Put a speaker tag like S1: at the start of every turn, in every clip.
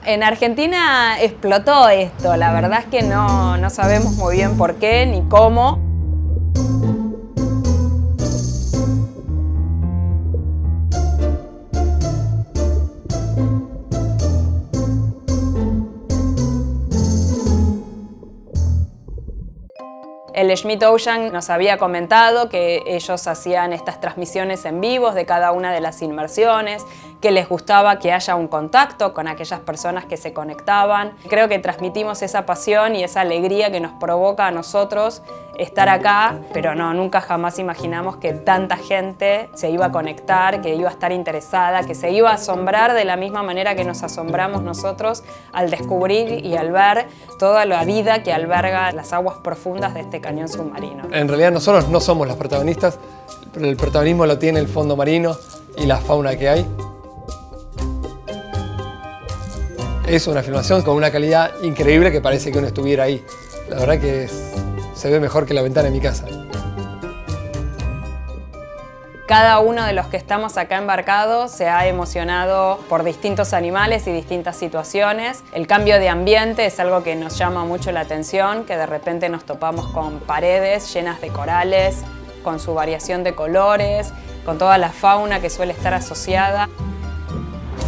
S1: En Argentina explotó esto, la verdad es que no sabemos muy bien por qué ni cómo. El Schmidt Ocean nos había comentado que ellos hacían estas transmisiones en vivos de cada una de las inmersiones, que les gustaba que haya un contacto con aquellas personas que se conectaban. Creo que transmitimos esa pasión y esa alegría que nos provoca a nosotros estar acá, pero nunca jamás imaginamos que tanta gente se iba a conectar, que iba a estar interesada, que se iba a asombrar de la misma manera que nos asombramos nosotros al descubrir y al ver toda la vida que alberga las aguas profundas de este cañón submarino.
S2: En realidad nosotros no somos los protagonistas, pero el protagonismo lo tiene el fondo marino y la fauna que hay. Es una filmación con una calidad increíble que parece que uno estuviera ahí. La verdad que se ve mejor que la ventana de mi casa.
S1: Cada uno de los que estamos acá embarcados se ha emocionado por distintos animales y distintas situaciones. El cambio de ambiente es algo que nos llama mucho la atención, que de repente nos topamos con paredes llenas de corales, con su variación de colores, con toda la fauna que suele estar asociada.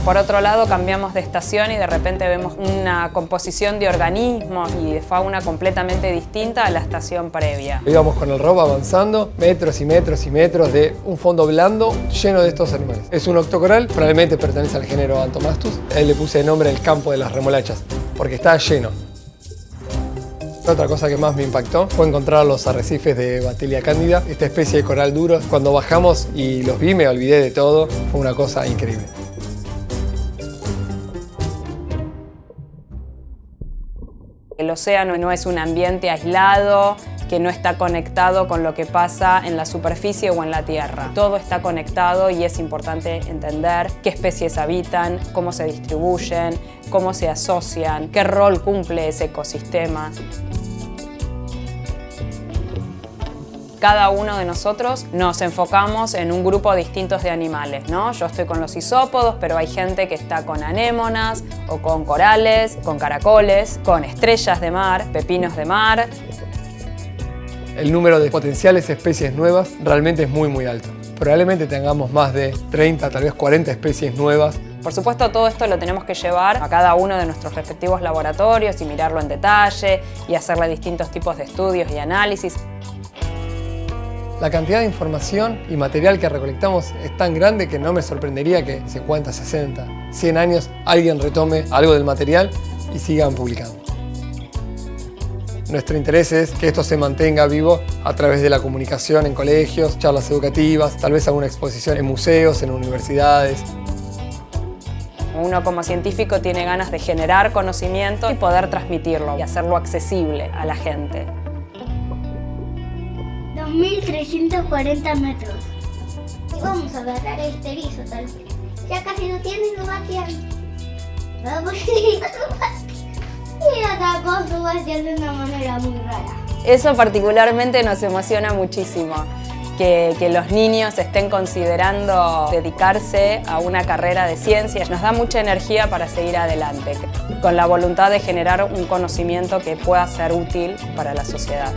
S1: Por otro lado, cambiamos de estación y de repente vemos una composición de organismos y de fauna completamente distinta a la estación previa.
S2: Íbamos con el robo avanzando, metros y metros y metros de un fondo blando lleno de estos animales. Es un octocoral, probablemente pertenece al género Antomastus. A él le puse el nombre el campo de las remolachas, porque está lleno. Otra cosa que más me impactó fue encontrar los arrecifes de Batelia cándida, esta especie de coral duro. Cuando bajamos y los vi me olvidé de todo, fue una cosa increíble.
S1: El océano no es un ambiente aislado, que no está conectado con lo que pasa en la superficie o en la tierra. Todo está conectado y es importante entender qué especies habitan, cómo se distribuyen, cómo se asocian, qué rol cumple ese ecosistema. Cada uno de nosotros nos enfocamos en un grupo distinto de animales, ¿no? Yo estoy con los isópodos, pero hay gente que está con anémonas o con corales, con caracoles, con estrellas de mar, pepinos de mar.
S2: El número de potenciales especies nuevas realmente es muy alto. Probablemente tengamos más de 30, tal vez 40 especies nuevas.
S1: Por supuesto, todo esto lo tenemos que llevar a cada uno de nuestros respectivos laboratorios y mirarlo en detalle y hacerle distintos tipos de estudios y análisis.
S2: La cantidad de información y material que recolectamos es tan grande que no me sorprendería que 50, 60, 100 años alguien retome algo del material y sigan publicando. Nuestro interés es que esto se mantenga vivo a través de la comunicación en colegios, charlas educativas, tal vez alguna exposición en museos, en universidades.
S1: Uno como científico tiene ganas de generar conocimiento y poder transmitirlo y hacerlo accesible a la gente.
S3: 2.340 metros. Y vamos a agarrar este erizo tal vez. Ya casi lo tiene, lo vacian. Vamos y atacó su vacian de una manera muy rara.
S1: Eso particularmente nos emociona muchísimo. Que los niños estén considerando dedicarse a una carrera de ciencia. Nos da mucha energía para seguir adelante, con la voluntad de generar un conocimiento que pueda ser útil para la sociedad.